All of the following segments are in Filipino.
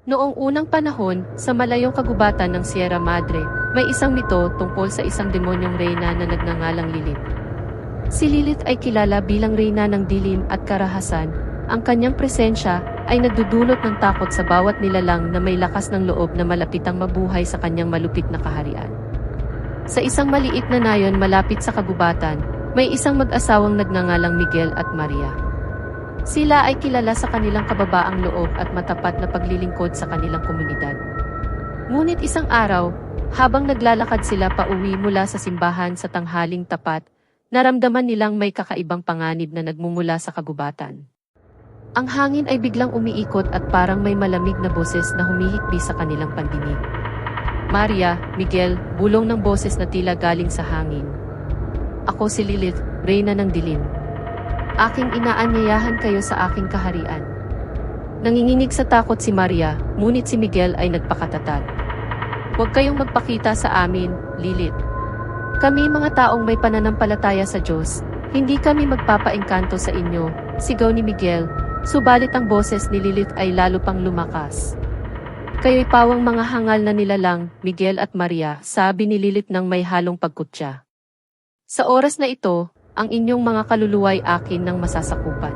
Noong unang panahon, sa malayong kagubatan ng Sierra Madre, may isang mito tungkol sa isang demonyong reyna na nagngangalang Lilith. Si Lilith ay kilala bilang reyna ng dilim at karahasan. Ang kanyang presensya ay nagdudulot ng takot sa bawat nilalang na may lakas ng loob na malapitang mabuhay sa kanyang malupit na kaharian. Sa isang maliit na nayon malapit sa kagubatan, may isang mag-asawang nagngangalang Miguel at Maria. Sila ay kilala sa kanilang kababaang loob at matapat na paglilingkod sa kanilang komunidad. Ngunit isang araw, habang naglalakad sila pauwi mula sa simbahan sa tanghaling tapat, naramdaman nilang may kakaibang panganib na nagmumula sa kagubatan. Ang hangin ay biglang umiikot at parang may malamig na boses na humihikbi sa kanilang pandinig. Maria, Miguel, bulong ng boses na tila galing sa hangin. Ako si Lilith, reyna ng dilim. Aking inaanyayahan kayo sa aking kaharian. Nanginginig sa takot si Maria, ngunit si Miguel ay nagpakatatag. Huwag kayong magpakita sa amin, Lilith. Kami mga taong may pananampalataya sa Diyos, hindi kami magpapaengkanto sa inyo, sigaw ni Miguel, subalit ang boses ni Lilith ay lalo pang lumakas. Kayo'y pawang mga hangal na nilalang, Miguel at Maria, sabi ni Lilith ng may halong pagkutya. Sa oras na ito, ang inyong mga kaluluwa'y akin ng masasakupan.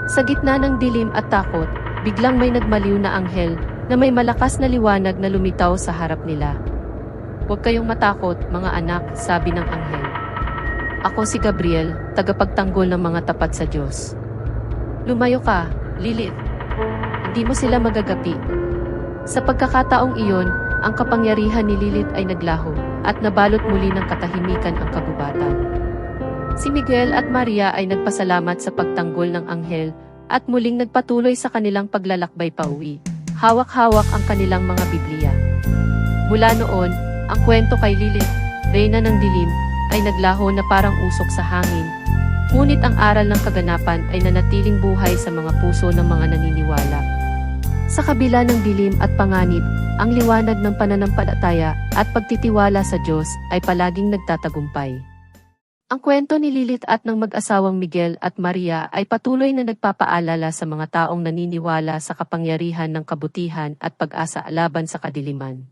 Sa gitna ng dilim at takot, biglang may nagmaliw na anghel na may malakas na liwanag na lumitaw sa harap nila. Huwag kayong matakot, mga anak, sabi ng anghel. Ako si Gabriel, tagapagtanggol ng mga tapat sa Diyos. Lumayo ka, Lilith. Hindi mo sila magagapi. Sa pagkakataong iyon, ang kapangyarihan ni Lilith ay naglaho at nabalot muli ng katahimikan ang kagubatan. Si Miguel at Maria ay nagpasalamat sa pagtanggol ng anghel at muling nagpatuloy sa kanilang paglalakbay pauwi. Hawak-hawak ang kanilang mga Biblia. Mula noon, ang kwento kay Lilith, reyna ng dilim, ay naglaho na parang usok sa hangin. Ngunit ang aral ng kaganapan ay nanatiling buhay sa mga puso ng mga naniniwala. Sa kabila ng dilim at panganib, ang liwanag ng pananampalataya at pagtitiwala sa Diyos ay palaging nagtatagumpay. Ang kwento ni Lilith at ng mag-asawang Miguel at Maria ay patuloy na nagpapaalala sa mga taong naniniwala sa kapangyarihan ng kabutihan at pag-asa laban sa kadiliman.